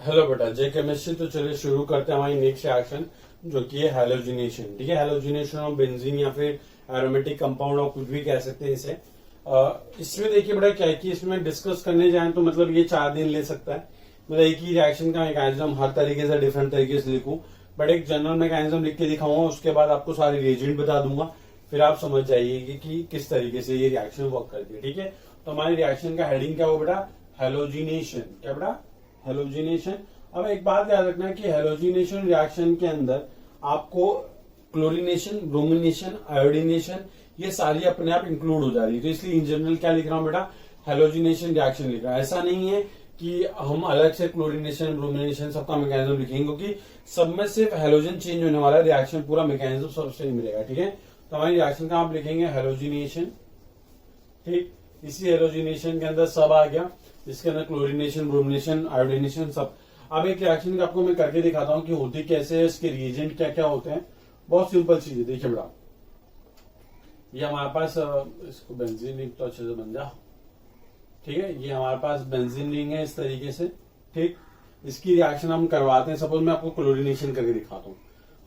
Hello बेटा, जय chemistry. तो चलिए शुरू करते हैं हमारी नेक्स्ट रिएक्शन जो कि है हैलोजिनेशन। ठीक है, हैलोजिनेशन ऑफ बेंजीन या फिर एरोमेटिक कंपाउंड और कुछ भी कह सकते हैं इसे। इसमें देखिए बेटा क्या है कि इसमें डिस्कस करने जाए तो मतलब ये 4 दिन ले सकता है। मतलब एक ही रिएक्शन का मैकेनिज्म हर तरीके से डिफरेंट तरीके से लिखूं, बट एक जनरल मैकेनिज्म लिख के दिखाऊंगा, उसके बाद आपको सारे रिएजेंट बता दूंगा, फिर आप समझ जाइए कि किस तरीके से ये रिएक्शन वर्क करती है। ठीक है, तो हमारी रिएक्शन का हेडिंग क्या हो बेटा? हैलोजिनेशन। क्या बेटा? हैलोजिनेशन। अब एक बात याद रखना है कि हैलोजिनेशन रिएक्शन के अंदर आपको क्लोरीनेशन, ब्रोमिनेशन, आयोडीनेशन ये सारी अपने आप इंक्लूड हो जा रही है। तो इसलिए इन जनरल क्या लिख रहा हूं बेटा? हैलोजिनेशन रिएक्शन लिख रहा है। ऐसा नहीं है कि हम अलग से क्लोरीनेशन, ब्रोमिनेशन सबका मैकेनिज्म लिखेंगे, क्योंकि सब में सिर्फ हैलोजन चेंज होने वाला है, रिएक्शन पूरा मैकेनिज्म सबसे ही मिलेगा। ठीक है, तो हमारी रिएक्शन का आप लिखेंगे हैलोजिनेशन। ठीक, इसी हैलोजिनेशन के अंदर सब आ गया, इसके अंदर क्लोरीनेशन, ब्रोमिनेशन, आयोडीनेशन सब। अब एक रिएक्शन का आपको मैं करके दिखाता हूं कि होती कैसे है, इसके रिएजेंट क्या क्या होते हैं। बहुत सिंपल चीज है, देखिए बेटा, ये हमारे पास इसको बेंजीन रिंग तो अच्छे से बन जा। ठीक है, ये हमारे पास बेंजीन रिंग है इस तरीके से। ठीक, इसकी रिएक्शन हम करवाते हैं। सपोज मैं आपको क्लोरीनेशन करके दिखाता हूँ।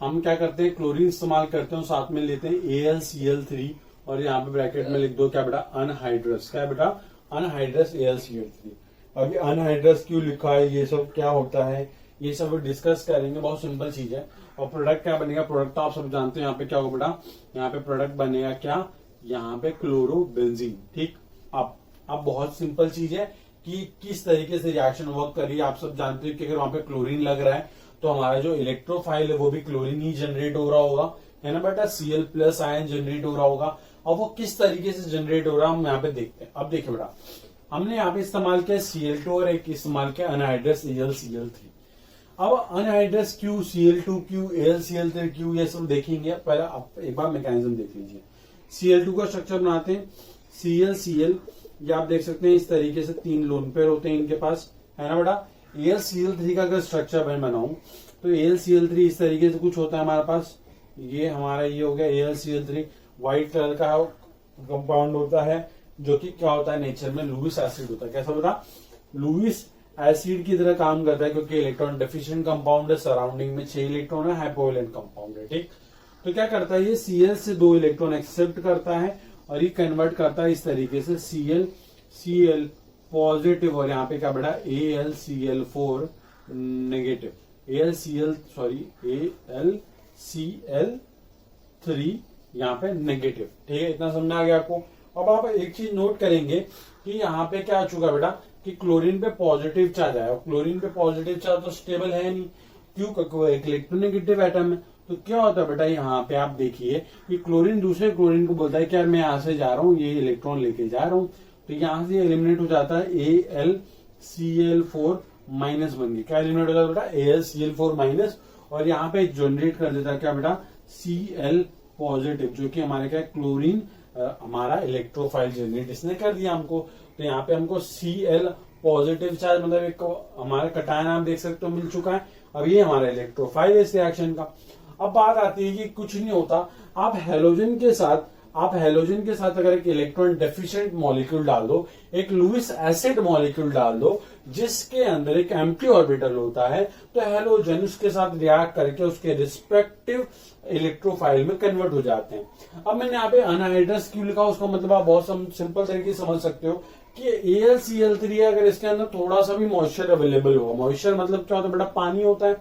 हम क्या करते हैं, क्लोरीन इस्तेमाल करते हैं, साथ में लेते हैं AlCl3 और यहाँ पे ब्रैकेट में लिख दो क्या बेटा? अनहाइड्रस। क्या बेटा? Anhydrous AlCl3। अभी अनहाइड्रस क्यों लिखा है, ये सब क्या होता है, ये सब डिस्कस करेंगे। बहुत सिंपल चीज है। और प्रोडक्ट क्या बनेगा? प्रोडक्ट तो आप सब जानते हैं। यहाँ पे क्या होगा बेटा? यहाँ पे प्रोडक्ट बनेगा क्या? यहाँ पे क्लोरोबेंजीन। ठीक, अब बहुत सिंपल चीज है कि किस तरीके से रिएक्शन वर्क कर रही है। आप सब जानते हो कि अगर वहां पे क्लोरीन लग रहा है तो हमारा जो इलेक्ट्रोफाइल है वो भी क्लोरीन ही जनरेट हो रहा होगा, है ना बेटा? Cl+ आयन जनरेट हो रहा होगा। और वो किस तरीके से जनरेट हो रहा है हम यहाँ पे देखते हैं। अब देखिए बेटा, हमने यहाँ पे इस्तेमाल किया Cl2 और एक इस्तेमाल किया अनहाइड्रस AlCl3। अब anhydrous Q, Cl2 Q, AlCl3 Q, ये सब देखेंगे। पहले आप एक बार मैकेनिज्म देख लीजिए। Cl2 का स्ट्रक्चर बनाते हैं Cl, ये आप देख सकते हैं इस तरीके से 3 लोन पेयर होते हैं इनके पास, है ना बेटा? AlCl3 का अगर स्ट्रक्चर मैं बनाऊं तो AlCl3 इस तरीके से कुछ होता है हमारे पास। ये हमारा ये हो गया AlCl3, व्हाइट कलर का कंपाउंड होता है, जो कि क्या होता है नेचर में? लुईस एसिड होता है। कैसा बेटा? लुईस एसिड की तरह काम करता है, क्योंकि इलेक्ट्रॉन डेफिशिएंट कंपाउंड है, सराउंडिंग में 6 इलेक्ट्रॉन है, हाइपोवेलेंट कंपाउंड है। ठीक, तो क्या करता है ये Cl से 2 इलेक्ट्रॉन एक्सेप्ट करता है और ये कन्वर्ट करता है इस तरीके से Cl पॉजिटिव, और यहाँ पे क्या बेटा? AlCl4 नेगेटिव, AlCl3 यहाँ पे नेगेटिव। ठीक है, इतना समझ आ गया आपको। अब आप एक चीज नोट करेंगे कि यहाँ पे क्या आ चुका बेटा कि क्लोरीन पे पॉजिटिव चार्ज आया। क्लोरीन पे पॉजिटिव चार्ज तो स्टेबल है नहीं, क्यों? क्योंकि वो एक इलेक्ट्रोनेगेटिव एटम है। तो क्या होता है बेटा, यहाँ पे आप देखिए कि क्लोरीन दूसरे क्लोरीन को बोलता है कि यार मैं यहाँ से जा रहा हूँ, ये इलेक्ट्रॉन लेके जा रहा हूँ, तो यहाँ से एलिमिनेट हो जाता है AlCl4 माइनस बन गया। क्या एलिमिनेट हो जाता है बेटा? AlCl4 माइनस, और यहाँ पे जनरेट कर देता है क्या बेटा? Cl पॉजिटिव, जो कि हमारे क्या क्लोरीन हमारा इलेक्ट्रोफाइल जनरेट इसने कर दिया हमको। तो यहाँ पे हमको Cl पॉजिटिव चार्ज, मतलब एक हमारा कटायन आप देख सकते हो मिल चुका है। अब ये हमारा इलेक्ट्रोफाइल इस रिएक्शन का। अब बात आती है कि कुछ नहीं होता, आप हैलोजन के साथ अगर एक इलेक्ट्रॉन डेफिशिएंट मॉलिक्यूल डाल दो, एक लुईस एसिड मॉलिक्यूल डाल दो जिसके अंदर एक एम्प्टी ऑर्बिटल होता है, तो हैलोजन उसके साथ रिएक्ट करके उसके रिस्पेक्टिव इलेक्ट्रोफाइल में कन्वर्ट हो जाते हैं। अब मैंने यहाँ पे अनहाइड्रस क्यों लिखा, उसका मतलब आप बहुत सिंपल तरीके से समझ सकते हो कि AlCl3 अगर इसके अंदर थोड़ा सा भी मॉइस्चर अवेलेबल होगा, मॉइस्चर मतलब क्या होता है बेटा? पानी होता है।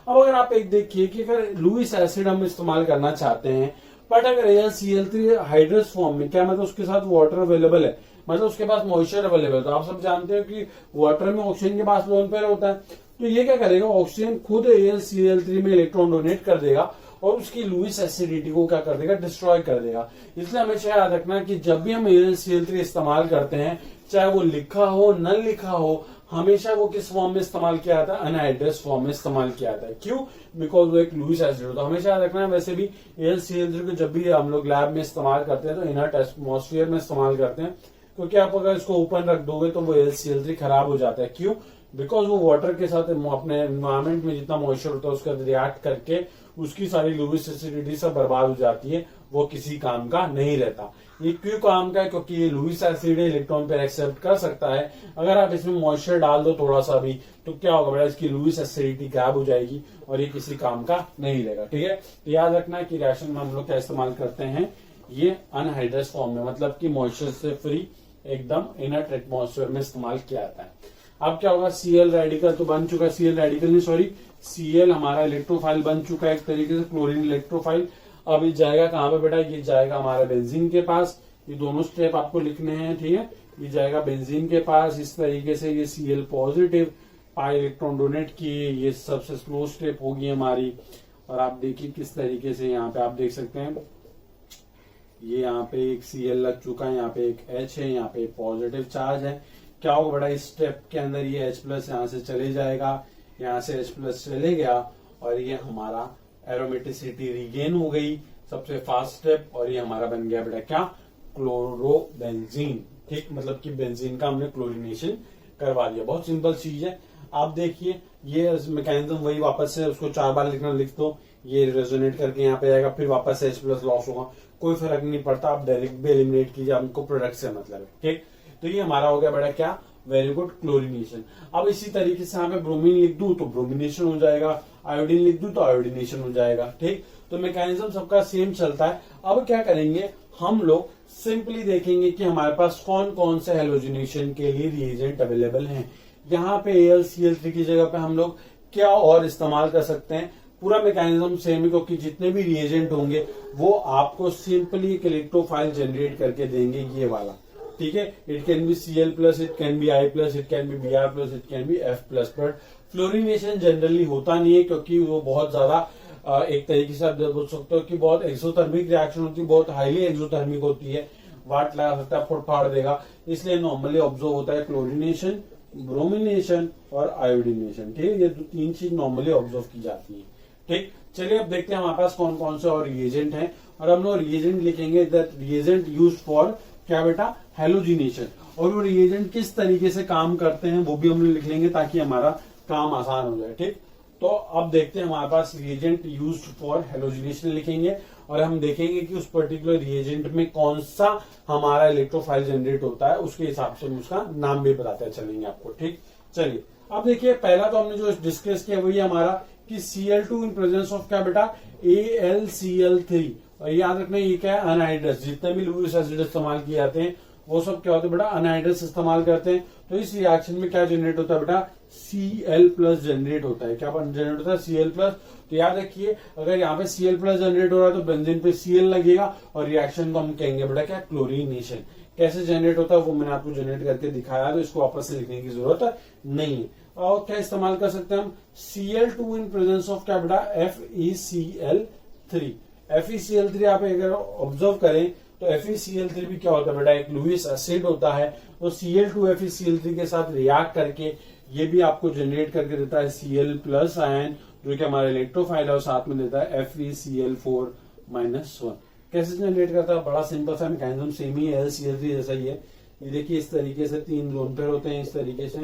अब अगर आप एक देखिए कि अगर लुईस एसिड हम इस्तेमाल करना चाहते हैं, बट अगर AlCl3 हाइड्रस फॉर्म में, क्या मतलब उसके साथ वाटर अवेलेबल है, मतलब उसके पास मॉइस्चर अवेलेबल है। तो आप सब जानते हो कि वाटर में ऑक्सीजन के पास लोन पेयर होता है, तो ये क्या करेगा? ऑक्सीजन खुद AlCl3 में इलेक्ट्रॉन डोनेट कर देगा और उसकी लुईस एसिडिटी को क्या कर देगा? डिस्ट्रॉय कर देगा। इसलिए हमेशा याद रखना कि जब भी हम AlCl3 इस्तेमाल करते हैं, चाहे वो लिखा हो न लिखा हो, हमेशा वो किस फॉर्म में इस्तेमाल किया जाता है? अनहाइड्रस फॉर्म में इस्तेमाल किया जाता है। क्यों? बिकॉज वो एक लुईस एसिड होता है। हमेशा याद रखना है। वैसे भी AlCl3 को जब भी हम लोग लैब में इस्तेमाल करते हैं तो इनर्ट एटमॉस्फेयर में इस्तेमाल करते हैं, क्योंकि आप अगर इसको ओपन रख दोगे तो वो AlCl3 खराब हो जाता है। क्यों? बिकॉज वो वाटर के साथ अपने एनवायरमेंट में जितना मॉइस्चर होता है उसका रिएक्ट करके उसकी सारी लुईस एसिडिटी सब बर्बाद हो जाती है, वो किसी काम का नहीं रहता। ये क्यों काम का है, क्योंकि ये Lewis acid electron pair accept कर सकता है। अगर आप इसमें मॉइस्चर डाल दो थोड़ा सा भी तो क्या होगा बेटा, इसकी लुईस एसिडिटी गायब हो जाएगी और ये किसी काम का नहीं रहेगा। ठीक है, तो याद रखना है कि रिएक्शन में हम लोग क्या इस्तेमाल करते हैं, ये अनहाइड्रस फॉर्म में, मतलब कि मॉइस्चर से फ्री एकदम इनर्ट एटमॉस्फेयर में इस्तेमाल किया जाता है। अब क्या होगा, Cl रेडिकल तो बन चुका है, Cl रेडिकल नहीं सॉरी Cl हमारा इलेक्ट्रोफाइल बन चुका है एक तरीके से, क्लोरीन इलेक्ट्रोफाइल। अब ये जाएगा कहां पे बेटा, ये जाएगा हमारा बेंजीन के पास। ये दोनों स्टेप आपको लिखने हैं, ठीक है। ये जाएगा बेंजीन के पास इस तरीके से, ये Cl positive pi electron donate किए, ये सबसे स्लो स्टेप होगी हमारी। और आप देखिए किस तरीके से यहाँ पे आप देख सकते हैं, ये यहाँ पे एक Cl लग चुका है, यहाँ पे एक H है, यहाँ पे पॉजिटिव चार्ज है। क्या होगा बड़ा, इस स्टेप के अंदर ये H प्लस यहाँ से चले जाएगा, यहाँ से H प्लस चले गया और ये हमारा एरोमेटिसिटी रिगेन हो गई, सबसे फास्ट स्टेप। और ये हमारा बन गया बेटा क्या, क्लोरोबेंजीन। ठीक, मतलब कि बेंजीन का हमने क्लोरीनेशन करवा दिया। बहुत सिंपल चीज है। आप देखिए ये मैकेनिज्म वही, वापस से उसको 4 बार लिखना लिख दो, ये रेजोनेट करके यहाँ पे आएगा, फिर वापस से H प्लस लॉस होगा, कोई फर्क नहीं पड़ता। आप डायरेक्ट भी एलिमिनेट कीजिए, हमको प्रोडक्ट से मतलब है। ठीक, तो ये हमारा हो गया बेटा क्या, वेरी गुड, क्लोरीनेशन। अब इसी तरीके से यहाँ पे ब्रोमीन लिख दूं तो ब्रोमिनेशन हो जाएगा, आयोडीन लिख दूं तो आयोडीनेशन हो जाएगा। ठीक, तो मैकेनिज्म सबका सेम चलता है। अब क्या करेंगे, हम लोग सिंपली देखेंगे कि हमारे पास कौन कौन से हेलोजिनेशन के लिए रिएजेंट अवेलेबल हैं। यहाँ पे AlCl3 की जगह पे हम लोग क्या और इस्तेमाल कर सकते हैं। पूरा मैकेनिज्म सेम है, क्योंकि जितने भी रिएजेंट होंगे वो आपको सिंपली एक इलेक्ट्रोफाइल जनरेट करके देंगे, ये वाला। ठीक है, it can be Cl plus, it can be I plus, it can be Br plus, it can be F plus. But fluorination generally होता नहीं है, क्योंकि वो बहुत ज्यादा एक तरीके से आप बोल सकते हो कि बहुत एक्सोथर्मिक रिएक्शन होती है, बहुत हाईली एक्सोथर्मिक होती है, वाट लगा सकता है, फोड़ फाड़ देगा। इसलिए नॉर्मली ऑब्जर्व होता है क्लोरिनेशन, ब्रोमिनेशन और आयोडीनेशन। ठीक है, ये 3 चीज नॉर्मली ऑब्जर्व की जाती है। ठीक, चलिए अब देखते हैं हमारे पास कौन कौन से और रिएजेंट हैं, और हम लोग रिएजेंट लिखेंगे दैट रिएजेंट यूज्ड फॉर क्या बेटा, हेलोजिनेशन। और वो रिएजेंट किस तरीके से काम करते हैं वो भी हम लोग लिख लेंगे, ताकि हमारा काम आसान हो जाए। ठीक, तो अब देखते हैं हमारे पास रिएजेंट यूज्ड फॉर हेलोजिनेशन लिखेंगे, और हम देखेंगे कि उस पर्टिकुलर रिएजेंट में कौन सा हमारा इलेक्ट्रोफाइल जनरेट होता है, उसके हिसाब से हम उसका नाम भी बताते चलेंगे आपको। ठीक, चलिए अब देखिए, पहला तो हमने जो डिस्कस किया वही हमारा कि Cl2 इन प्रेजेंस ऑफ क्या बेटा, AlCl3। और याद रखना ये क्या है, अनहाइड्रस। जितने भी लुईस एसिड इस्तेमाल किए जाते हैं वो सब क्या होते हैं बेटा, अनहाइड्रस इस्तेमाल करते हैं। तो इस रिएक्शन में क्या जनरेट होता है बेटा, Cl प्लस जनरेट होता है। क्या जनरेट होता है, Cl प्लस। तो याद रखिए, अगर यहाँ पे Cl प्लस जनरेट हो रहा है तो बेंजीन पे Cl लगेगा, और रिएक्शन को हम कहेंगे बेटा क्या, क्लोरीनेशन। कैसे जनरेट होता है वो मैंने आपको जनरेट करके दिखाया, तो इसको वापस से लिखने की जरूरत नहीं है। और क्या इस्तेमाल कर सकते हैं हम, Cl2 इन प्रेजेंस ऑफ क्या बेटा, FeCl3। FeCl3 आप अगर ऑब्जर्व करें तो FeCl3 भी क्या होता है बेटा, एक लुईस एसिड होता है। तो Cl2 FeCl3 के साथ रिएक्ट करके ये भी आपको जनरेट करके देता है Cl प्लस आयन, जो कि हमारा इलेक्ट्रोफाइल है, और साथ में देता है FeCl4-1। कैसे जनरेट करता है, बड़ा सिंपल सा मैकेनिज्म, सेम ही है, Cl3 जैसा ही है। ये देखिए इस तरीके से 3 लोन पेयर होते हैं इस तरीके से।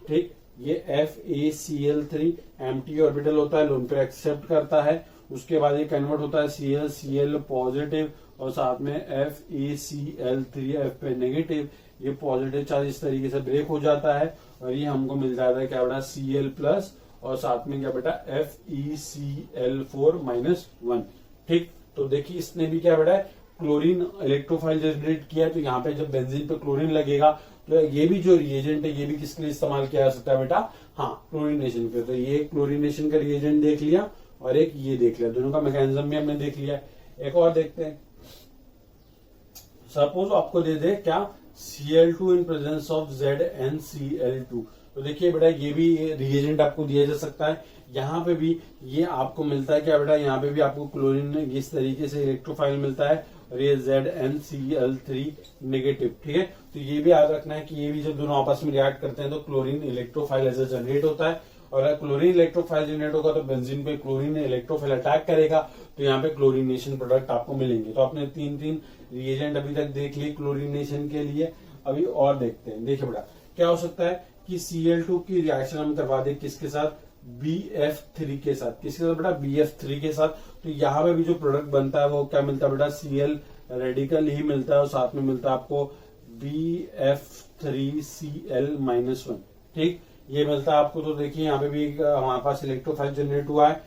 ठीक, ये FeCl3 एम्प्टी ऑर्बिटल होता है, लोन पेयर एक्सेप्ट करता है। उसके बाद ये कन्वर्ट होता है Cl पॉजिटिव, और साथ में FeCl3 F पे नेगेटिव। ये पॉजिटिव चार्ज इस तरीके से ब्रेक हो जाता है, और ये हमको मिल जाता है क्या बेटा, Cl प्लस, और साथ में क्या बेटा, FeCl4-1। ठीक, तो देखिए इसने भी क्या बेटा, क्लोरीन इलेक्ट्रोफाइल जनरेट किया। तो यहाँ पे जब बेंजीन पे क्लोरीन लगेगा तो ये भी जो रिएजेंट है ये भी किसके लिए इस्तेमाल किया जा सकता है बेटा, हाँ, क्लोरीनेशन पे। तो ये क्लोरीनेशन का रिएजेंट देख लिया, और एक ये देख लिया, दोनों का मैकेनिज्म भी हमने देख लिया। एक और देखते हैं, सपोज आपको दे दे क्या, Cl2 in presence of ZnCl2। तो देखिए बेटा ये भी रिएजेंट आपको दिया जा सकता है। यहाँ पे भी ये आपको मिलता है क्या बेटा, यहाँ पे भी आपको क्लोरीन इस तरीके से इलेक्ट्रोफाइल मिलता है, और ये ZnCl3 नेगेटिव। ठीक है, तो ये भी याद रखना है कि ये भी जब दोनों आपस में रिएक्ट करते हैं तो क्लोरीन इलेक्ट्रोफाइल ऐसे जनरेट होता है। और अगर क्लोरीन इलेक्ट्रोफाइल जनरेट होगा तो बेंजीन पे क्लोरीन इलेक्ट्रोफाइल अटैक करेगा, तो यहाँ पे क्लोरीनेशन प्रोडक्ट आपको मिलेंगे। तो आपने 3 रिएजेंट अभी तक देख लिए क्लोरीनेशन के लिए। अभी और देखते हैं, देखिए बेटा क्या हो सकता है कि Cl2 की रिएक्शन हम करवा दें किसके साथ, BF3 के साथ। किसके साथ बेटा, BF3 के साथ। तो यहाँ पे भी जो प्रोडक्ट बनता है वो क्या मिलता है बेटा, Cl रेडिकल ही मिलता है और साथ में मिलता है आपको BF3Cl-1। ठीक, ये मिलता है आपको। तो देखिए यहाँ पे भी हमारे पास इलेक्ट्रोफाइल जनरेट हुआ है।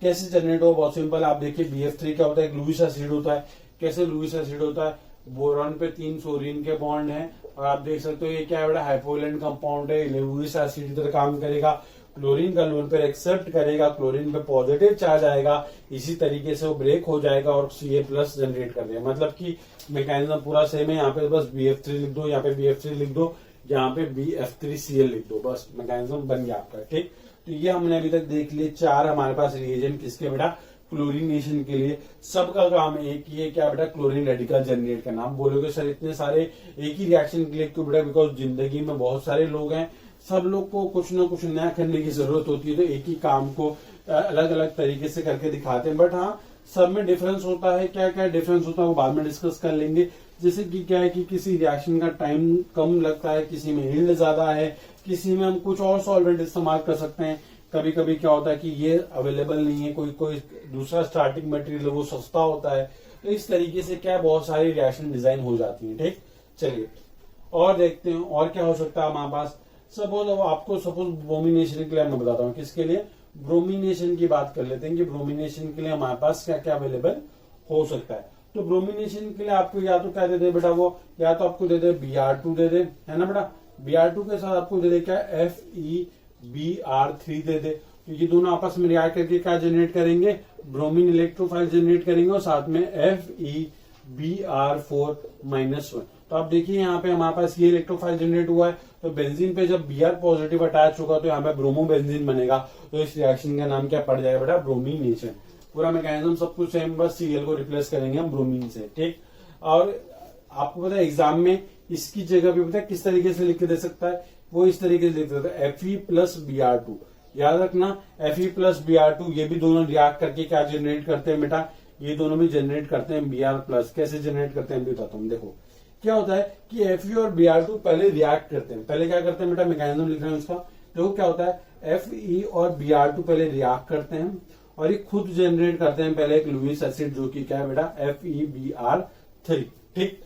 कैसे जनरेट हुआ, बहुत सिंपल। आप देखिए BF3 क्या होता है, एक लुईस एसिड होता है। कैसे लुईस एसिड होता है, बोरॉन पे 3 सोडियम के बॉन्ड है और आप देख सकते हो ये क्या है बेटा, हाइपोवैलेंट कंपाउंड है। लुईस एसिड की तरह काम करेगा, क्लोरीन का लोन पर एक्सेप्ट करेगा, क्लोरीन पे पॉजिटिव चार्ज आएगा, इसी तरीके से वो ब्रेक हो जाएगा और Ca+ जनरेट कर देगा। मतलब कि मैकेनिज्म पूरा सेम है। यहाँ पे बस BF3 लिख दो, यहाँ पे BF3 लिख दो, यहाँ पे BF3Cl लिख दो, बस मैकेनिज्म बन गया आपका। ठीक, तो ये हमने अभी तक देख लिए 4 हमारे पास रिएजेंट किसके बेटा, क्लोरीनेशन के लिए। सबका काम एक ही है, क्या बेटा, क्लोरीन रेडिकल जनरेट करना। हम बोलोगे सर इतने सारे एक ही रिएक्शन के लिए क्यों बेटा, बिकॉज जिंदगी में बहुत सारे लोग हैं, सब लोग को कुछ ना कुछ नया करने की जरूरत होती है, तो एक ही काम को अलग अलग तरीके से करके दिखाते हैं। बट हाँ, सब में डिफरेंस होता है। क्या क्या डिफरेंस होता है वो बाद में डिस्कस कर लेंगे। जैसे कि क्या है कि किसी रिएक्शन का टाइम कम लगता है, किसी में यील्ड ज्यादा है, किसी में हम कुछ और सॉल्वेंट इस्तेमाल कर सकते हैं। कभी कभी क्या होता है कि ये अवेलेबल नहीं है, कोई दूसरा स्टार्टिंग मटेरियल वो सस्ता होता है। तो इस तरीके से क्या बहुत सारी रिएक्शन डिजाइन हो जाती है। ठीक, चलिए और देखते हैं और क्या हो सकता है हमारे पास। सपोज अब आपको ब्रोमिनेशन के लिए मैं बताता हूँ, किसके लिए, ब्रोमिनेशन की बात कर लेते हैं कि ब्रोमिनेशन के लिए हमारे पास क्या क्या अवेलेबल हो सकता है। तो ब्रोमिनेशन के लिए आपको या तो क्या दे दे बेटा, वो या तो आपको दे दे Br2 दे दे, है ना बेटा। Br2 के साथ आपको दे दे क्या, FeBr3 दे दे। तो ये दोनों आपस में रिएक्ट करके क्या जनरेट करेंगे, ब्रोमीन इलेक्ट्रोफाइल जनरेट करेंगे और साथ में FeBr4-1। तो आप देखिए यहाँ पे हमारे पास ये इलेक्ट्रोफाइल जनरेट हुआ है। तो बेंजीन पे जब Br पॉजिटिव अटैच होगा तो यहाँ पे ब्रोमो बेंजीन बनेगा। तो इस रिएक्शन का नाम क्या पड़ जाएगा बेटा, ब्रोमिनेशन। पूरा मैकेनिज्म सब कुछ सेम, बस Cl को रिप्लेस करेंगे हम ब्रोमीन से। ठीक, और आपको पता है एग्जाम में इसकी जगह भी पता है किस तरीके से लिख के दे सकता है, वो इस तरीके से लिख देता है Fe+Br2। याद रखना Fe+Br2 ये भी दोनों रिएक्ट करके क्या जनरेट करते हैं बेटा, ये दोनों भी जनरेट करते हैं Br+। कैसे जनरेट करते हैं बताता हूँ। देखो क्या होता है कि Fe और Br2 पहले रिएक्ट करते हैं। पहले क्या करते हैं बेटा, मैकेनिज्म लिख रहे हैं उसका। देखो क्या होता है, Fe और Br2 पहले रिएक्ट करते हैं और ये खुद जनरेट करते हैं पहले एक लुईस एसिड, जो कि क्या है बेटा, FeBr3। ठीक,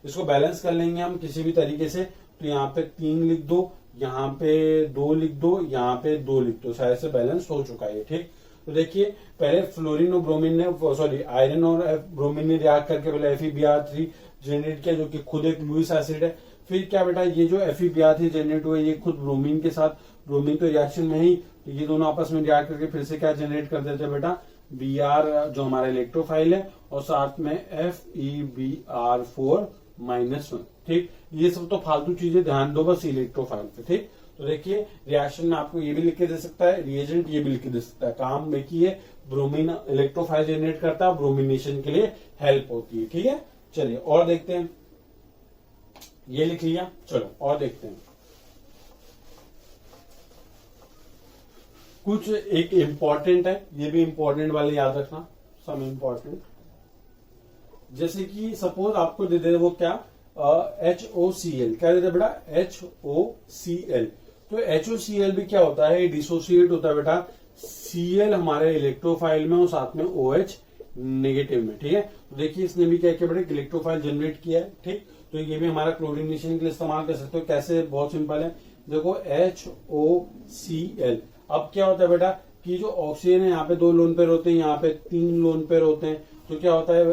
इसको बैलेंस कर लेंगे हम किसी भी तरीके से। तो यहाँ पे 3 लिख दो, यहाँ पे 2 लिख दो, यहाँ पे 2 लिख दो, शायद से बैलेंस हो चुका है। ठीक, तो देखिए पहले फ्लोरीन और ब्रोमीन ने, सॉरी आयरन और ब्रोमीन ने रिएक्ट करके पहले FeBr3 जनरेट किया, जो कि खुद एक लुईस एसिड है। फिर क्या बेटा, ये जो FeBr3 जनरेट हुआ ये खुद ब्रोमीन के साथ, ब्रोमीन तो रिएक्शन में ही, तो ये दोनों आपस में रिएक्ट करके फिर से क्या जनरेट कर देते हैं बेटा, Br जो हमारा इलेक्ट्रोफाइल है और साथ में FeBr4-1। ठीक, ये सब तो फालतू चीजें, ध्यान दो बस इलेक्ट्रोफाइल पे। ठीक, तो देखिए रिएक्शन में आपको ये भी लिख के दे सकता है, रिएजेंट ये भी लिख के दे सकता है। काम में की है, ब्रोमीन इलेक्ट्रोफाइल जनरेट करता है, ब्रोमिनेशन के लिए हेल्प होती है। ठीक है, चलिए और देखते हैं। ये लिख लिया, चलो और देखते हैं। कुछ एक इम्पोर्टेंट है, ये भी इम्पोर्टेंट वाले याद रखना, सम इम्पोर्टेंट। जैसे कि सपोज आपको दे दे वो क्या, HOCl, क्या दे दे बेटा, HOCl। तो HOCl भी क्या होता है, डिसोसिएट होता है बेटा Cl हमारे इलेक्ट्रोफाइल में और साथ में OH नेगेटिव में। ठीक है, तो देखिए इसने भी क्या किया बेटा, इलेक्ट्रोफाइल जनरेट किया है। ठीक, तो ये भी हमारा क्लोरीनेशन के लिए इस्तेमाल कर सकते हो। कैसे, बहुत सिंपल है। देखो HOCl, अब क्या होता है बेटा कि जो ऑक्सीजन है यहाँ पे 2 लोन पेयर होते हैं, यहाँ पे 3 लोन पेयर होते हैं। तो क्या होता है,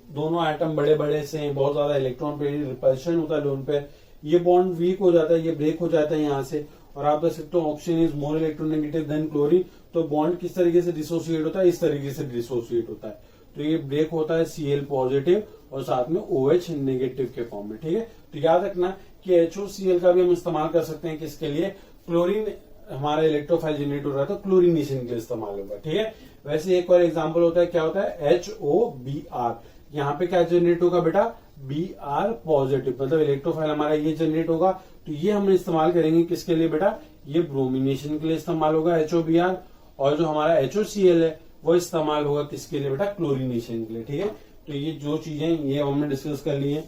दोनों एटम बड़े बड़े से हैं, बहुत ज्यादा इलेक्ट्रॉन पे रिपल्शन होता है लोन पेयर, ये बॉन्ड वीक हो जाता है, ये ब्रेक हो जाता है यहाँ से। और आप देख सकते हो oxygen is more electronegative than chlorine. तो बॉन्ड किस तरीके से डिसोसिएट होता है, इस तरीके से डिसोसिएट होता है। तो ये ब्रेक होता है Cl पॉजिटिव और साथ में OH नेगेटिव के फॉर्म में। ठीक है, तो याद रखना कि HOCl का भी हम इस्तेमाल कर सकते हैं, किसके लिए, क्लोरीन हमारा इलेक्ट्रोफाइल जनरेट हो रहा है तो क्लोरीनेशन के लिए इस्तेमाल होगा। ठीक है, वैसे एक और एग्जांपल होता है, क्या होता है, HOBr। यहाँ पे क्या जनरेट होगा बेटा, Br पॉजिटिव, मतलब इलेक्ट्रोफाइल हमारा ये जनरेट होगा। तो ये हम इस्तेमाल करेंगे किसके लिए बेटा, ये ब्रोमिनेशन के लिए इस्तेमाल होगा HOBr। और जो हमारा HOCl है वो इस्तेमाल होगा किसके लिए बेटा, क्लोरीनेशन के लिए। ठीक है, तो ये जो चीजें ये हमने डिस्कस कर ली है।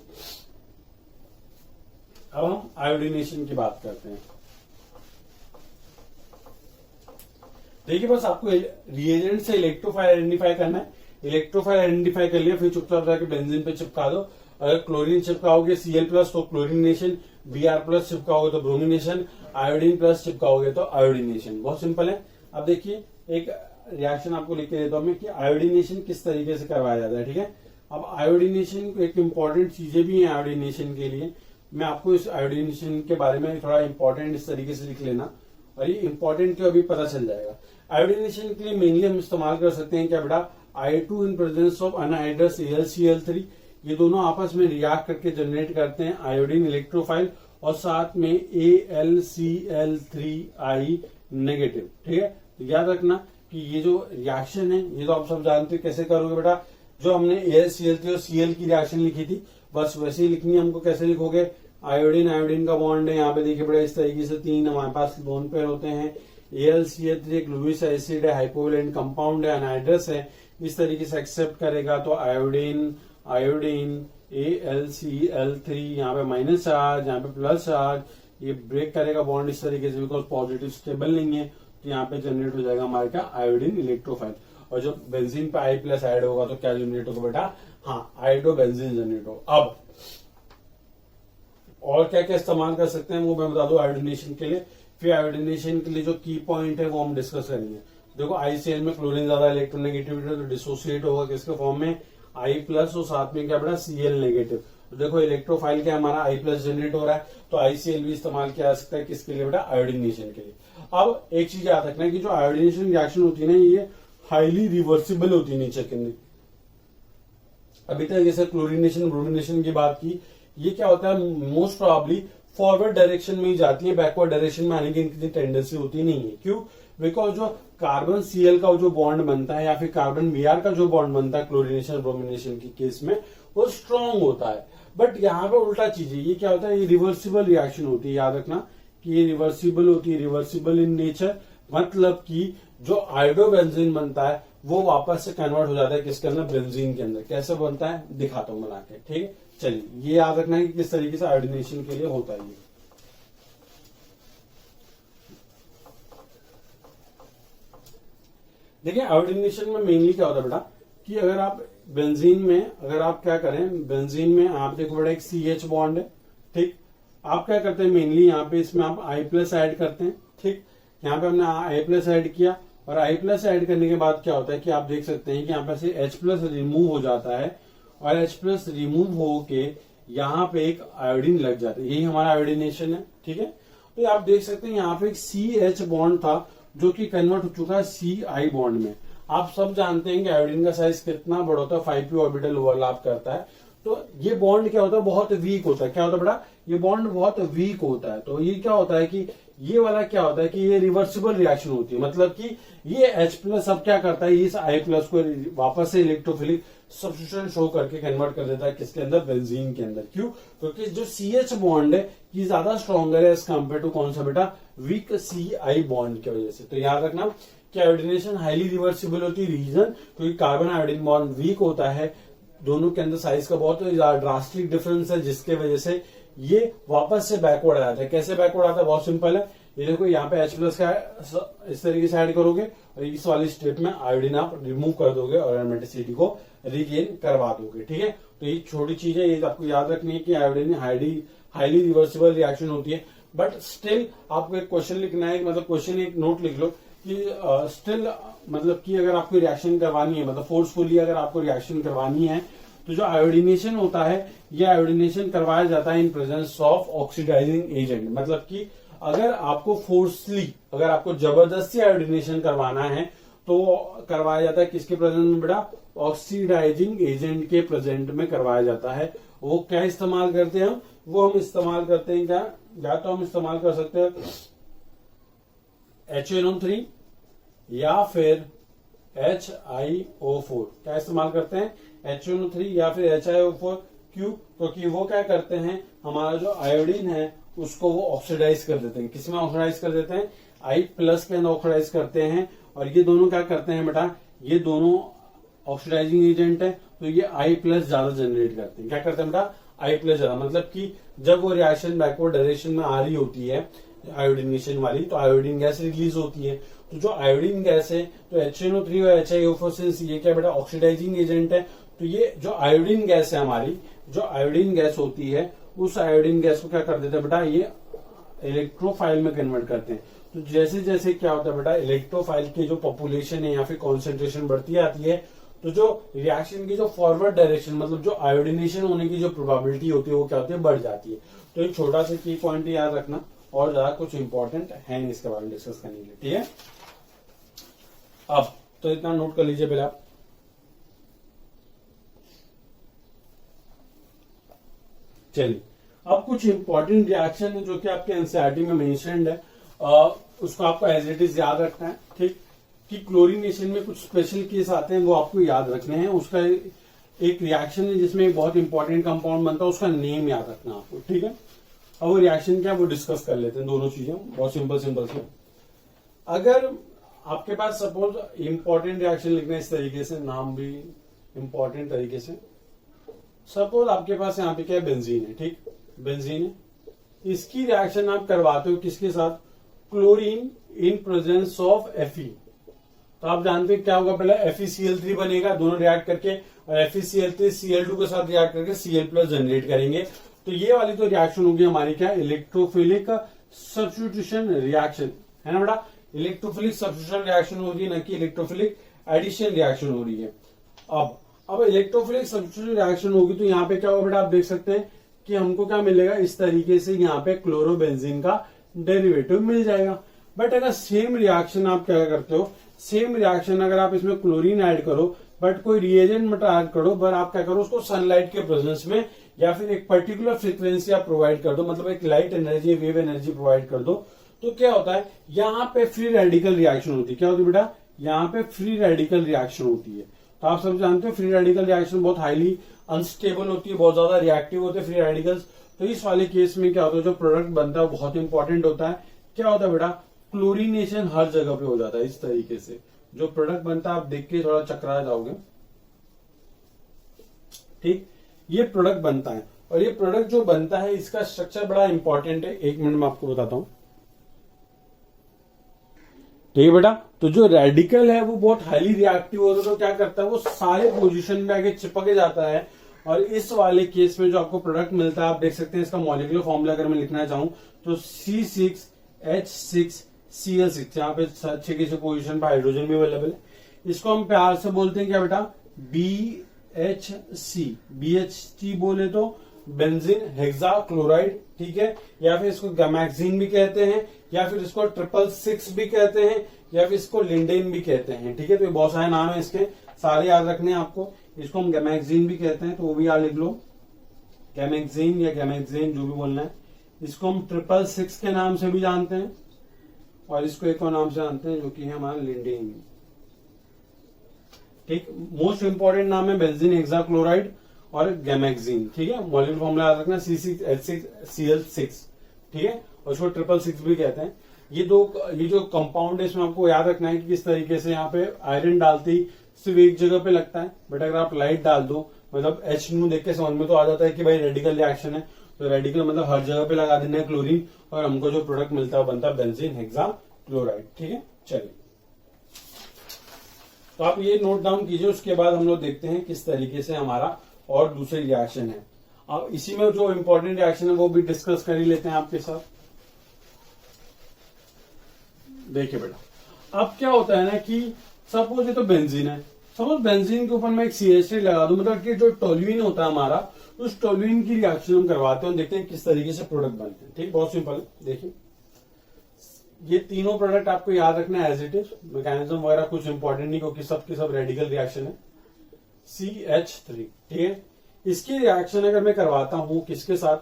अब हम आयोडीनेशन की बात करते हैं। देखिए बस आपको रिएजेंट से इलेक्ट्रोफाइल आइडेंटिफाई करना है, इलेक्ट्रोफाइल आइडेंटिफाई कर लिया, फिर चुपचाप जाके बेंजीन पे चिपका दो। अगर क्लोरीन चिपकाओगे Cl+ तो क्लोरीनेशन, Br+ चिपकाओगे तो ब्रोमिनेशन, आयोडीन प्लस चिपकाओगे तो आयोडीनेशन। बहुत सिंपल है। अब देखिए एक रिएक्शन आपको लिख के देता हूं मैं कि आयोडीनेशन किस तरीके से करवाया जाता है, ठीक है। अब आयोडीनेशन एक इंपॉर्टेंट चीजें भी हैं आयोडीनेशन के लिए, मैं आपको इस आयोडीनेशन के बारे में थोड़ा इंपॉर्टेंट इस तरीके से लिख लेना, और ये इंपॉर्टेंट क्यों अभी पता चल जाएगा। आयोडीनेशन के लिए मेनली हम इस्तेमाल कर सकते हैं क्या बेटा, I2 in presence of anhydrous AlCl3, ये दोनों आपस में रिएक्ट करके जनरेट करते हैं आयोडीन इलेक्ट्रोफाइल और साथ में AlCl3I नेगेटिव, ठीक है। तो याद रखना कि ये जो रिएक्शन है ये तो आप सब जानते हो कैसे करोगे बेटा, जो हमने AlCl3 और Cl की रिएक्शन लिखी थी बस वैसे ही लिखनी है हमको। कैसे लिखोगे, आयोडीन आयोडीन का बॉन्ड है, यहाँ पे देखिए बेटा इस तरीके से 3 हमारे पास लोन पेयर होते हैं। AlCl3 एक लुईस एसिड है, हाइपोवेलेंट कंपाउंड है, अनहाइड्रस है, इस तरीके से एक्सेप्ट करेगा तो आयोडीन आयोडीन AlCl3 यहाँ पे माइनस चार्ज, यहाँ पे प्लस चार्ज, ये ब्रेक करेगा बॉन्ड इस तरीके से, बिकॉज पॉजिटिव स्टेबल नहीं है, तो यहाँ पे जनरेट हो जाएगा हमारे क्या, आयोडीन इलेक्ट्रोफाइल। और जब बेंजीन पे I+ ऐड होगा तो क्या जनरेट होगा बेटा, हाँ आयोडो बेंजीन जनरेट होगा। अब और क्या क्या इस्तेमाल कर सकते हैं वो मैं बता दूं आयोडीनेशन के लिए। फिर आयोडीनेशन के लिए जो की पॉइंट है वो हम डिस्कस करेंगे। देखो ICl में क्लोरीन ज्यादा इलेक्ट्रोनेगेटिविटी है तो डिसोसिएट होगा किसके फॉर्म में, I+ और साथ में क्या बेटा Cl नेगेटिव। तो देखो इलेक्ट्रोफाइल क्या हमारा I+ जनरेट हो रहा है, तो ICl भी इस्तेमाल किया जा सकता है किसके लिए बेटा, आयोडीनेशन के लिए। अब एक चीज याद रखना है कि जो आयोडीनेशन रिएक्शन होती है ना ये हाईली रिवर्सिबल होती है नेचर के अंदर। अभी तक जैसे क्लोरीनेशन ब्रोमिनेशन की बात की, ये क्या होता है मोस्ट प्रोबेबली फॉरवर्ड डायरेक्शन में ही जाती है, बैकवर्ड डायरेक्शन में आने की इनकी टेंडेंसी होती नहीं है। क्यों, बिकॉज जो कार्बन Cl का जो बॉन्ड बनता है या फिर कार्बन Br का जो बॉन्ड बनता है क्लोरीनेशन ब्रोमिनेशन की केस में वो स्ट्रांग होता है। बट यहाँ पे उल्टा चीज है, ये क्या होता है, ये रिवर्सिबल रिएक्शन होती है। याद रखना कि ये रिवर्सिबल होती है, रिवर्सिबल इन नेचर, मतलब कि जो आयोडोबेंजीन बनता है वो वापस से कन्वर्ट हो जाता है किसके अंदर, बेंजीन के अंदर। कैसे बनता है दिखाता हूं बना के, ठीक है। चलिए ये याद रखना है कि किस तरीके से आयोडीनेशन के लिए होता है ये। देखिए आयोडीनेशन में मेनली क्या होता है बेटा कि अगर आप बेंजीन में अगर आप क्या करें, बेंजीन में आप देखो बेटा एक CH बॉन्ड है, ठीक। आप क्या करते हैं मेनली यहाँ पे इसमें आप I+ ऐड करते हैं, ठीक। यहाँ पे हमने I+ ऐड किया और I+ ऐड करने के बाद क्या होता है कि आप देख सकते हैं कि यहाँ पे से H+ रिमूव हो जाता है और H+ रिमूव होके यहाँ पे एक आयोडीन लग जाता है, यही हमारा आयोडीनेशन है, ठीक है। तो आप देख सकते हैं यहाँ पे एक CH बॉन्ड था जो कि कन्वर्ट हो चुका है CI बॉन्ड में। आप सब जानते हैं कि आयोडीन का साइज कितना बड़ा होता है, 5p ऑर्बिटल ओवरलैप करता है। तो ये बॉन्ड क्या होता है, बहुत वीक होता है। क्या होता है बेटा, ये बॉन्ड बहुत वीक होता है। तो ये क्या होता है कि ये वाला क्या होता है कि ये रिवर्सिबल रिएक्शन होती है, मतलब कि ये H+ अब क्या करता है, इस I+ को वापस से इलेक्ट्रोफिलिक सब्स्टिट्यूशन शो करके कन्वर्ट कर देता है किसके अंदर, बेंजीन के अंदर। क्यों, क्योंकि जो CH बॉन्ड है ये ज्यादा स्ट्रॉन्गर है एज कम्पेयर टू कौन सा बेटा, वीक CI बॉन्ड की वजह से। तो याद रखना कि आयोडीनेशन हाईली रिवर्सिबल होती है, रीजन क्योंकि कार्बन आयोडीन बॉन्ड वीक होता है, दोनों के अंदर साइज का बहुत ड्रास्टिक डिफरेंस है, जिसके वजह से ये वापस से बैकवर्ड आ जाता है। कैसे बैकवर्ड आता है, बहुत सिंपल है। ये देखो यहाँ पे H+ का इस तरीके से ऐड करोगे और इस वाली स्टेप में आयोडीन आप रिमूव कर दोगे और एरोमेटिसिटी को रिगेन करवा दोगे, ठीक है। तो ये छोटी चीज है, ये आपको याद रखनी है कि आयोडीन हाईली रिवर्सिबल रिएक्शन होती है। बट स्टिल आपको एक क्वेश्चन लिखना है, मतलब क्वेश्चन एक नोट लिख लो कि स्टिल मतलब कि अगर आपको रिएक्शन करवानी है, मतलब फोर्सफुली अगर आपको रिएक्शन करवानी है तो जो आयोडीनेशन होता है ये आयोडीनेशन करवाया जाता है in presence of oxidising agent. मतलब कि अगर आपको फोर्सली, अगर आपको जबरदस्ती आयोडीनेशन करवाना है तो करवाया जाता है किसके प्रेजेंट में बेटा, ऑक्सीडाइजिंग एजेंट के प्रेजेंट में करवाया जाता है। वो क्या इस्तेमाल करते हैं हम, वो हम इस्तेमाल करते हैं क्या, या तो हम इस्तेमाल कर सकते हैं HNO3 या फिर HiO4। क्या इस्तेमाल करते हैं, HNO3 या फिर HiO4। क्यों, क्योंकि वो क्या करते हैं, हमारा जो आयोडीन है उसको वो ऑक्सीडाइज कर देते हैं। किसमें ऑक्सीडाइज कर देते हैं, I+ के अंदर ऑक्सीडाइज करते हैं। और ये दोनों क्या करते हैं बेटा, ये दोनों ऑक्सीडाइजिंग एजेंट है, तो ये I+ ज्यादा जनरेट करते हैं। क्या करते हैं बेटा, I+ ज्यादा, मतलब कि जब वो रिएक्शन बैकवर्ड डायरेक्शन में आ रही होती है, आयोडीनेशन वाली, तो आयोडीन गैस रिलीज होती है। तो जो आयोडीन गैस है, तो HNO3 और HIO4 ये क्या बेटा ऑक्सीडाइजिंग एजेंट है। तो ये जो आयोडीन गैस है हमारी, जो आयोडीन गैस होती है, उस आयोडीन गैस को क्या कर देते हैं बेटा, ये इलेक्ट्रोफाइल में कन्वर्ट करते हैं। तो जैसे जैसे क्या होता है बेटा, इलेक्ट्रोफाइल की जो पॉपुलेशन है या फिर कॉन्सेंट्रेशन बढ़ती आती है, तो जो रिएक्शन की जो फॉरवर्ड डायरेक्शन मतलब जो आयोडिनेशन होने की जो प्रोबेबिलिटी होती है वो क्या होती है, बढ़ जाती है। तो एक छोटा सा की पॉइंट याद रखना, और ज्यादा कुछ इंपॉर्टेंट है नहीं इसके बारे में डिस्कस करने के लिए, ठीक है। अब तो इतना नोट कर लीजिए पहले आप। चलिए अब कुछ इंपॉर्टेंट रिएक्शन है जो कि आपके एनसीईआरटी में मेंशन्ड है, उसको आपको एज इट इज याद रखना है, ठीक। कि क्लोरीनेशन में कुछ स्पेशल केस आते हैं वो आपको याद रखने हैं। उसका एक रिएक्शन है जिसमें एक बहुत इंपॉर्टेंट कंपाउंड बनता है, उसका नेम याद रखना आपको, ठीक है। अब वो रिएक्शन क्या है वो डिस्कस कर लेते हैं, दोनों चीजें बहुत सिंपल सिंपल से। अगर आपके पास सपोज इंपॉर्टेंट रिएक्शन लिखना है इस तरीके से, नाम भी इंपॉर्टेंट तरीके से, सपोज आपके पास यहाँ पे क्या है, बेंजीन है, ठीक, बेंजीन है। इसकी रिएक्शन आप करवाते हो किसके साथ, chlorine in presence of Fe। तो आप जानते हैं क्या होगा, पहले FeCl3 बनेगा, दोनों रिएक्ट करके, और FeCl3 Cl2 के साथ रिएक्ट करके Cl+ जनरेट करेंगे। तो ये वाली तो रिएक्शन होगी हमारी क्या, इलेक्ट्रोफिलिक सब्स्टिट्यूशन रिएक्शन, है ना बेटा। इलेक्ट्रोफिलिक सब्स्टिट्यूशन रिएक्शन हो रही है, न कि इलेक्ट्रोफिलिक एडिशन रिएक्शन हो रही है। अब इलेक्ट्रोफिलिक सब्स्टिट्यूशन रिएक्शन होगी तो यहाँ पे क्या होगा बेटा, आप देख सकते हैं कि हमको क्या मिलेगा, इस तरीके से यहाँ पे क्लोरोबेंजीन का डेरिवेटिव मिल जाएगा। बट अगर सेम रिएक्शन आप क्या करते हो, सेम रिएक्शन अगर आप इसमें क्लोरीन ऐड करो बट कोई रिएजेंट मत ऐड करो, पर आप क्या करो उसको सनलाइट के प्रेजेंस में या फिर एक पर्टिकुलर फ्रीक्वेंसी आप प्रोवाइड कर दो, मतलब एक light energy wave energy provide कर दो, तो क्या होता है, यहाँ पे फ्री रेडिकल रिएक्शन होती है। क्या होती है बेटा, यहाँ पे फ्री रेडिकल रिएक्शन होती है। तो आप सब जानते हो फ्री रेडिकल रिएक्शन बहुत हाईली अनस्टेबल होती है, बहुत ज्यादा रिएक्टिव होते हैं फ्री रेडिकल्स। तो इस वाले केस में क्या होता है, जो प्रोडक्ट बनता है वो बहुत इंपॉर्टेंट होता है। क्या होता है बेटा, क्लोरीनेशन हर जगह पे हो जाता है। इस तरीके से जो प्रोडक्ट बनता है आप देख के थोड़ा चकरा जाओगे, ठीक। ये प्रोडक्ट बनता है, और ये प्रोडक्ट जो बनता है इसका स्ट्रक्चर बड़ा इंपॉर्टेंट है। एक मिनट में आपको बताता हूं, ठीक है बेटा। तो जो रेडिकल है वो बहुत हाईली रिएक्टिव होता है, तो क्या करता है वो सारे पोजीशन में आके चिपक जाता है। और इस वाले केस में जो आपको प्रोडक्ट मिलता है आप देख सकते हैं, इसका मॉलिक्यूलर फॉर्मूला अगर मैं लिखना चाहूं तो C6H6Cl6, यहाँ पे 6 की पोजीशन पर हाइड्रोजन भी अवेलेबल है। इसको हम प्यार से बोलते हैं क्या बेटा, BHC बोले तो बेंजीन हेक्साक्लोराइड, ठीक है। या फिर इसको गैमेक्सीन भी कहते हैं, या फिर इसको 666 भी कहते हैं, या फिर इसको लिंडेन भी कहते हैं, ठीक है। तो बहुत सारे नाम है इसके, सारे याद रखने हैं आपको। इसको हम गैमेक्सीन भी कहते हैं, तो वो भी याद लिख लो, गैमेक्सीन या गैमेक्सीन जो भी बोलना है। इसको हम 666 के नाम से भी जानते हैं, और इसको एक और नाम से जानते हैं जो कि है हमारा लिंडेन, ठीक। मोस्ट इंपॉर्टेंट नाम है बेंजीन हेक्साक्लोराइड और गैमेक्सीन, ठीक है। मॉलिक्यूलर फॉर्मूला याद रखना C6H6Cl6, ठीक है। और इसको 666 भी कहते हैं। ये जो कंपाउंड है इसमें आपको याद रखना है कि किस तरीके से यहाँ पे आयरन डालते ही सिर्फ एक जगह पे लगता है, बट अगर आप लाइट डाल दो मतलब H देख के समझ में तो आ जाता है कि भाई रेडिकल रिएक्शन है। तो रेडिकल मतलब हर जगह पे लगा देना है क्लोरीन, और हमको जो प्रोडक्ट मिलता है बनता है बेंजीन हेक्साक्लोराइड, ठीक है। चलिए तो आप ये नोट डाउन कीजिए, उसके बाद हम लोग देखते हैं किस तरीके से हमारा और दूसरे रिएक्शन है। अब इसी में जो इंपॉर्टेंट रिएक्शन है वो भी डिस्कस कर ही लेते हैं आपके साथ। देखिए बेटा, अब क्या होता है ना कि सपोज ये तो बेंजीन है, सपोज बेंजीन के ऊपर मैं एक CH3 लगा दूं, मतलब कि जो टोल्यूइन होता है हमारा, उस टोल्यूइन की रिएक्शन हम करवाते हैं, देखते हैं किस तरीके से प्रोडक्ट बनते हैं, ठीक। बहुत सिंपल, देखिए ये तीनों प्रोडक्ट आपको याद रखना है एज इट इज, मैकेनिज्म वगैरह कुछ इंपॉर्टेंट नहीं क्योंकि सबके सब रेडिकल रिएक्शन है। CH3, ठीक है। इसकी रिएक्शन अगर मैं करवाता हूं किसके साथ,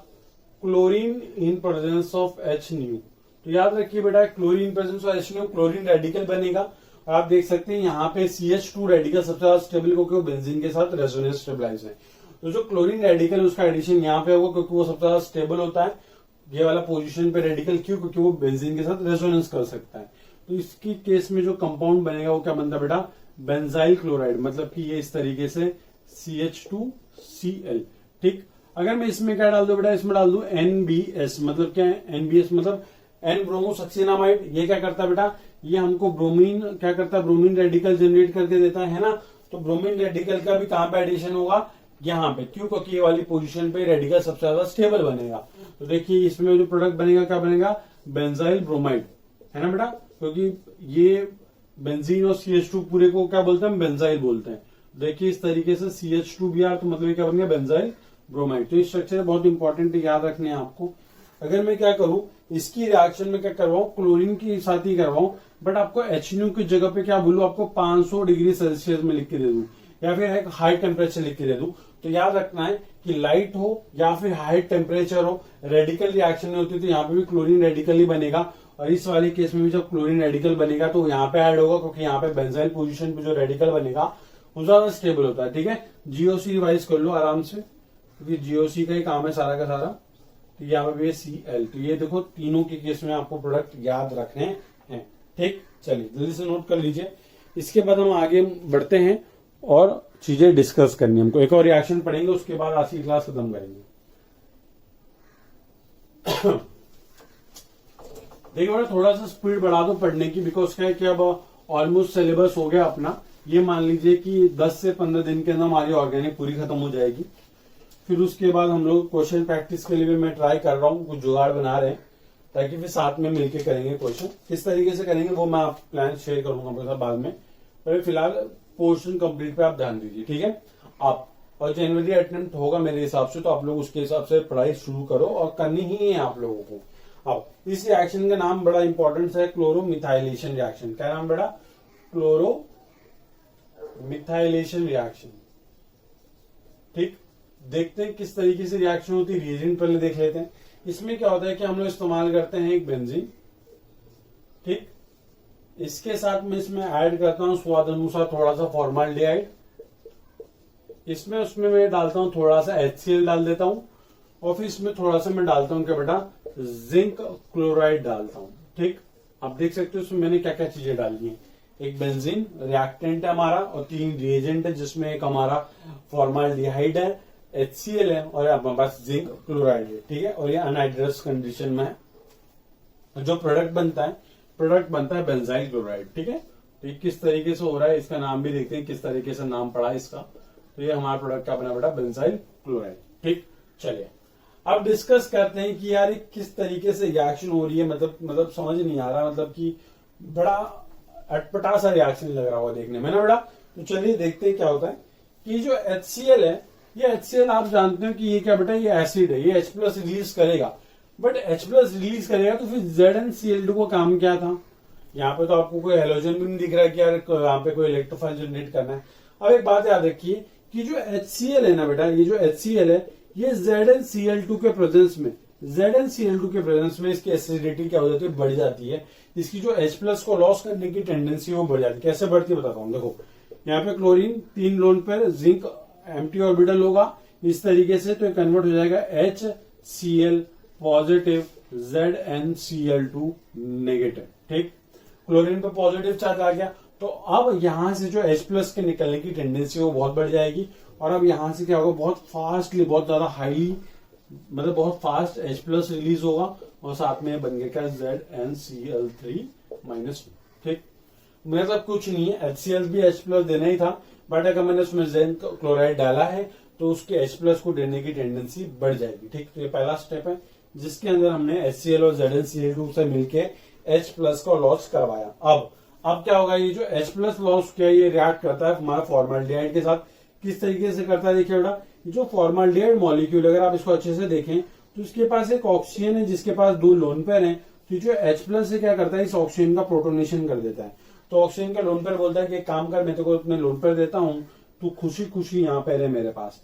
chlorine in presence of H new, तो याद रखिए बेटा chlorine presence of H new, chlorine radical बनेगा। और आप देख सकते हैं यहाँ पे CH2 रेडिकल सबसे ज्यादा स्टेबल क्योंकि वो बेंजीन के साथ रेजोनेंस स्टेबलाइज है। तो जो क्लोरीन रेडिकल उसका एडिशन यहाँ पे होगा क्योंकि वो सबसे ज्यादा स्टेबल होता है। ये वाला पोजीशन पे रेडिकल क्यों, क्योंकि वो बेंजीन के साथ रेजोनेंस कर सकता है। तो इसकी केस में जो कंपाउंड बनेगा वो क्या बनता है बेटा, बेंजाइल क्लोराइड, मतलब कि ये इस तरीके से CH2Cl, ठीक। अगर मैं इसमें क्या डाल दूं बेटा, इसमें डाल दूं NBS, मतलब क्या है NBS, मतलब एन ब्रोमोसक्सीनामाइड ये क्या करता है बेटा, ये हमको ब्रोमीन क्या करता है, ब्रोमीन रेडिकल जनरेट करके देता है ना। तो ब्रोमीन रेडिकल का भी कहां पे एडिशन होगा, यहाँ पे, क्यों, क्योंकि ये वाली पोजीशन पे रेडिकल सबसे ज्यादा स्टेबल बनेगा। तो देखिए इसमें जो प्रोडक्ट बनेगा क्या बनेगा, बेंजाइल ब्रोमाइड, है ना बेटा, क्योंकि ये बेंजीन और CH2 पूरे को क्या बोलते हैं, बेंजाइल बोलते हैं। देखिए इस तरीके से CH2Br, तो मतलब ये क्या बन गया, बेंजाइल ब्रोमाइड। तो ये स्ट्रक्चर बहुत इंपॉर्टेंट है, याद रखने हैं आपको। अगर मैं क्या करूं, इसकी रिएक्शन में क्या करवाऊं, क्लोरीन के साथ ही करवाऊं, बट आपको HNO की जगह पे क्या बोलूं, आपको 500 डिग्री सेल्सियस में लिख के दे दूं, या फिर एक हाई टेम्परेचर लिख के दे दूं। तो याद रखना है कि लाइट हो या फिर हाई टेम्परेचर हो, रेडिकल रिएक्शन नहीं होती, तो यहाँ पे भी क्लोरीन रेडिकल ही बनेगा। और इस वाले केस में भी जब क्लोरीन रेडिकल बनेगा तो यहाँ पे ऐड होगा, क्योंकि यहाँ पे बेंजाइल पोजीशन पे जो रेडिकल बनेगा वो ज्यादा स्टेबल होता है। ठीक है, GOC रिवाइज कर लो आराम से, क्योंकि GOC का ही काम है सारा का सारा। तो यहाँ पे भी Cl, तो ये देखो तीनों के केस में आपको प्रोडक्ट याद रखने हैं। ठीक, चलिए जल्दी से नोट कर लीजिए। इसके बाद हम आगे बढ़ते हैं और चीजें डिस्कस करनी है हमको, एक और रिएक्शन पढ़ेंगे, उसके बाद आज की क्लास खत्म करेंगे। देखिए बड़ा थोड़ा सा स्पीड बढ़ा दो पढ़ने की, बिकॉज क्या है कि अब ऑलमोस्ट सिलेबस हो गया अपना। ये मान लीजिए कि 10 से 15 दिन के अंदर हमारी ऑर्गेनिक पूरी खत्म हो जाएगी। फिर उसके बाद हम लोग क्वेश्चन प्रैक्टिस के लिए भी मैं ट्राई कर रहा हूँ, कुछ जुगाड़ बना रहे हैं, ताकि फिर साथ में मिलके करेंगे क्वेश्चन। किस तरीके से करेंगे वो मैं आप प्लान शेयर करूंगा आपके साथ बाद में, पर फिलहाल पोर्शन कंप्लीट पे आप ध्यान दीजिए। ठीक है, आप और जनवरी अटेम्प्ट होगा मेरे हिसाब से, तो आप लोग उसके हिसाब से पढ़ाई शुरू करो, और करनी ही है आप लोगों को। अब इस रिएक्शन का नाम बड़ा इंपॉर्टेंट है, क्लोरोमिथाइलेशन रिएक्शन। क्या नाम बेटा, क्लोरोमिथाइलेशन रिएक्शन। ठीक, देखते हैं किस तरीके से रिएक्शन होती है, रिएजेंट पहले देख लेते हैं। इसमें क्या होता है कि हम लोग इस्तेमाल करते हैं एक बेंजीन। ठीक, इसके साथ में इसमें ऐड करता हूं स्वाद अनुसार थोड़ा सा फॉर्माल्डिहाइड, इसमें उसमें मैं डालता हूं थोड़ा सा HCl डाल देता हूं, और फिर इसमें थोड़ा सा मैं डालता हूं क्या बेटा, जिंक क्लोराइड डालता हूं। ठीक, आप देख सकते हो इसमें मैंने क्या क्या चीजें डाली हैं। एक बेंजीन रिएक्टेंट है हमारा, और 3 रिएजेंट है, जिसमें एक हमारा फॉर्माल्डिहाइड है, HCl है, और हमारे पास जिंक क्लोराइड है। ठीक है, और ये अनहाइड्रस कंडीशन में है। जो प्रोडक्ट बनता है बेंजाइल क्लोराइड। ठीक है, तो ये किस तरीके से हो रहा है, इसका नाम भी देखते हैं, किस तरीके से नाम पड़ा इसका। तो ये हमारा प्रोडक्ट का बना बेटा बेंजाइल क्लोराइड। ठीक, चलिए अब डिस्कस करते हैं कि यार किस तरीके से रिएक्शन हो रही है, मतलब समझ नहीं आ रहा, मतलब कि बड़ा अटपटा सा रिएक्शन लग रहा होगा देखने में ना बेटा। तो चलिए देखते हैं क्या होता है कि जो HCl है, ये HCl आप जानते हो कि ये क्या बेटा, ये एसिड है, ये H+ रिलीज करेगा। बट H+ रिलीज करेगा तो फिर ZnCl2 को काम क्या था। यहाँ पे तो आपको कोई हेलोजन भी नहीं दिख रहा है कि यार यहाँ पे कोई इलेक्ट्रोफाइल जनरेट करना है। अब एक बात याद रखिए कि जो HCl है ना बेटा, ये जो HCl है, ये ZnCl2 के प्रेजेंस में इसकी एसिडिटी क्या हो जाती है, बढ़ जाती है। इसकी जो H+ को लॉस करने की टेंडेंसी वो बढ़ जाती है। कैसे बढ़ती है बताता हूँ। देखो यहाँ पे क्लोरीन 3 लोन पर, जिंक एम्प्टी ऑर्बिटल होगा इस तरीके से, तो कन्वर्ट हो जाएगा HCl पॉजिटिव, ZnCl2 नेगेटिव। ठीक, क्लोरीन पे पॉजिटिव चार्ज आ गया, तो अब यहां से जो H+ के निकलने की टेंडेंसी वो बहुत बढ़ जाएगी, और अब यहां से क्या होगा, बहुत फास्टली, बहुत ज्यादा हाईली, मतलब बहुत फास्ट H+ रिलीज होगा, और साथ में बन गया क्या, ZnCl3-। ठीक, मतलब कुछ नहीं है, HCl भी H+ देना ही था, बट अगर मैंने उसमें जिंक क्लोराइड डाला है तो उसके H+ को देने की टेंडेंसी बढ़ जाएगी। ठीक, तो ये पहला स्टेप है जिसके अंदर हमने HCl और ZnCl2 से मिलके H+ को लॉस करवाया। अब क्या होगा, ये जो H+ लॉस किया ये रिएक्ट करता है हमारा फॉर्माल्डिहाइड के साथ। किस तरीके से करता है देखिए बेटा, जो फॉर्माल्डिहाइड मॉलिक्यूल अगर आप इसको अच्छे से देखें तो इसके पास एक ऑक्सीजन है जिसके पास 2 लोन पेयर हैं। तो जो H+ से क्या करता है, इस ऑक्सीजन का प्रोटोनेशन कर देता है। तो ऑक्सीजन का लोन पेयर बोलता है कि काम कर, मैं तेरे को अपने लोन पेयर देता हूं, तू खुशी खुशी यहाँ पे रहे मेरे पास।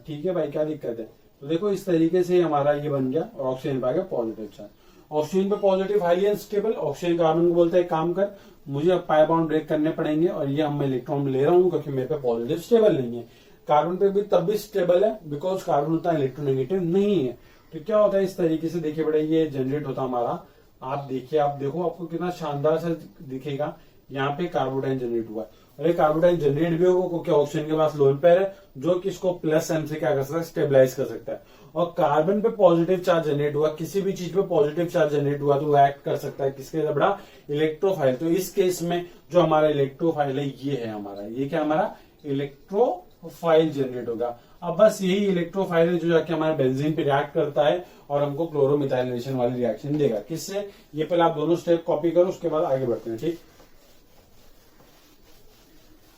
ठीक है भाई, क्या दिक्कत है। तो देखो इस तरीके से हमारा ये बन गया, और ऑक्सीजन पाएगा पॉजिटिव चार्ज। ऑक्सीजन पे positive highly unstable, oxygen carbon को बोलता है काम कर, मुझे अब पाई बाउंड ब्रेक करने पड़ेंगे, और ये मैं इलेक्ट्रॉन ले रहा हूँ क्योंकि मेरे पे पॉजिटिव स्टेबल नहीं है। कार्बन पे भी तब भी स्टेबल है बिकॉज कार्बन उतना इलेक्ट्रोनेगेटिव नहीं है। तो क्या होता है इस तरीके से देखिए बेटा, ये जनरेट होता हमारा, आप देखिए, आप देखो आपको कितना शानदार सा दिखेगा। यहाँ पे कार्बोडाइन जनरेट हुआ है, और ये कार्बोडाइन जनरेट भी होगा क्योंकि ऑक्सीजन के पास लोन पेयर है जो कि इसको +M से क्या कर सकता है, स्टेबलाइज कर सकता है। और कार्बन पे पॉजिटिव चार्ज जनरेट हुआ, किसी भी चीज पे पॉजिटिव चार्ज जनरेट हुआ तो वो एक्ट कर सकता है किसके लिए बड़ा, इलेक्ट्रोफाइल। तो इस केस में जो हमारा इलेक्ट्रोफाइल है ये है हमारा, ये क्या हमारा इलेक्ट्रोफाइल जनरेट होगा। अब बस यही इलेक्ट्रोफाइल है जो जाके हमारे बेंजीन पे रिएक्ट करता है और हमको क्लोरोमिथाइलेशन वाली रिएक्शन देगा। किससे, ये पहले आप दोनों स्टेप कॉपी करो, उसके बाद आगे बढ़ते हैं। ठीक,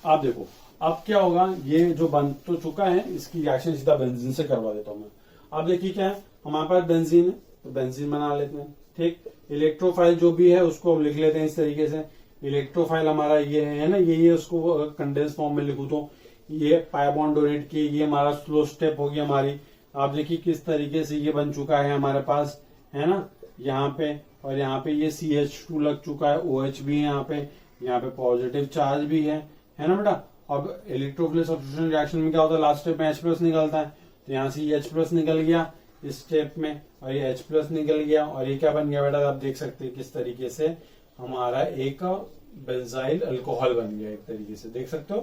आप देखो अब क्या होगा, ये जो बन तो चुका है, इसकी रिएक्शन सीधा बेंजीन से करवा देता हूं मैं। अब देखिए क्या है, हमारे पास बेंजीन है तो बेंजीन बना लेते हैं। ठीक, इलेक्ट्रोफाइल जो भी है उसको हम लिख लेते हैं इस तरीके से। इलेक्ट्रोफाइल हमारा ये है ना, ये उसको कंडेंस फॉर्म में लिखूं तो ये पाई बॉन्ड डोनेट किए, ये हमारा स्लो स्टेप होगी हमारी। आप देखिए किस तरीके से ये बन चुका है हमारे पास, है ना, यहाँ पे, और यहाँ पे ये CH2 लग चुका है, OH भी है यहाँ पे पॉजिटिव चार्ज भी है ना बेटा। अब इलेक्ट्रोफिलिक सब्स्टिट्यूशन रिएक्शन में क्या होता है, लास्ट स्टेप में H+ निकलता है, तो यहाँ से ये H+ निकल गया इस स्टेप में, और ये H+ निकल गया, और ये क्या बन गया बेटा, आप देख सकते हैं किस तरीके से हमारा एक बेंजाइल अल्कोहल बन गया, एक तरीके से देख सकते हो।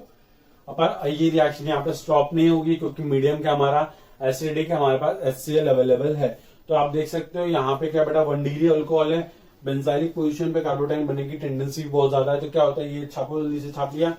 पर ये रिएक्शन यहाँ पे स्टॉप नहीं होगी क्योंकि मीडियम का हमारा एसिडिक है, हमारे पास HCl अवेलेबल है। तो आप देख सकते हो यहाँ पे क्या बेटा 1 डिग्री अल्कोहल है, बेंजाइलिक पोजीशन पे कार्बोटाइन बनने की टेंडेंसी बहुत ज्यादा है। तो क्या होता है, ये छापो, जल्दी से छाप लिया।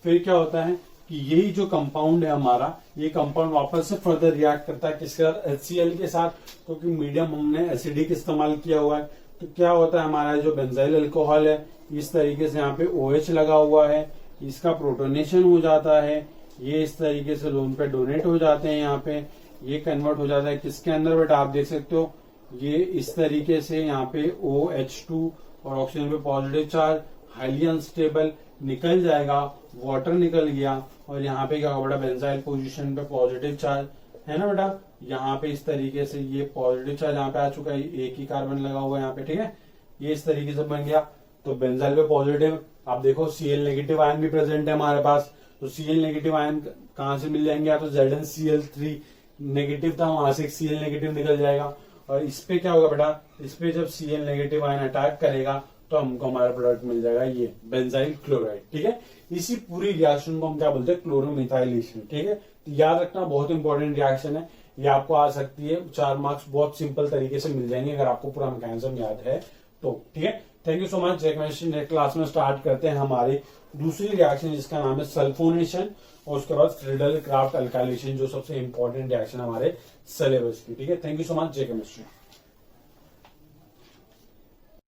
फिर क्या होता है कि यही जो कंपाउंड है हमारा, ये कंपाउंड वापस से फर्दर रिएक्ट करता है किसके साथ, HCl के साथ, क्योंकि मीडियम हमने एसिडिक इस्तेमाल किया हुआ है। तो क्या होता है, हमारा जो बेंजाइल अल्कोहल है इस तरीके से यहाँ पे OH लगा हुआ है, इसका प्रोटोनेशन हो जाता है, ये इस तरीके से लोन पे डोनेट हो जाते हैं, यहाँ पे ये कन्वर्ट हो जाता है किसके अंदर बेटा, आप देख सकते हो ये इस तरीके से यहाँ पे OH2 और ऑक्सीजन पे पॉजिटिव चार्ज हाईली अनस्टेबल निकल जाएगा, वाटर निकल गया, और यहाँ पे क्या होगा बेटा, बेंजाइल पोजीशन पे पॉजिटिव चार्ज है ना बेटा, यहाँ पे इस तरीके से ये पॉजिटिव चार्ज यहाँ पे आ चुका है, एक ही कार्बन लगा हुआ है यहाँ पे। ठीक है, ये इस तरीके से बन गया। तो बेंजाइल पे पॉजिटिव, आप देखो Cl नेगेटिव आयन भी प्रेजेंट है हमारे पास, तो Cl नेगेटिव आयन कहाँ से मिल जाएंगे, या तो ZnCl3 नेगेटिव था, वहां से Cl नेगेटिव निकल जाएगा। और इस पे क्या होगा बेटा, इस पे जब Cl नेगेटिव आयन अटैक करेगा तो हमको हमारा प्रोडक्ट मिल जाएगा ये बेंजाइल क्लोराइड। ठीक है, इसी पूरी रिएक्शन को हम क्या बोलते हैं, क्लोरोमिथाइलेशन। ठीक है, तो याद रखना बहुत इंपॉर्टेंट रिएक्शन है, ये आपको आ सकती है 4 मार्क्स बहुत सिंपल तरीके से मिल जाएंगे अगर आपको पूरा मैकेनिज्म याद है तो। ठीक है, thank you so much. Next class में स्टार्ट करते हैं हमारी दूसरी रिएक्शन जिसका नाम है सल्फोनेशन, और उसके बाद फ्रीडल क्राफ्ट अल्काइलेशन, जो सबसे इंपॉर्टेंट रिएक्शन हमारे सिलेबस की। ठीक है, थैंक यू सो मच। जय केमिस्ट्री।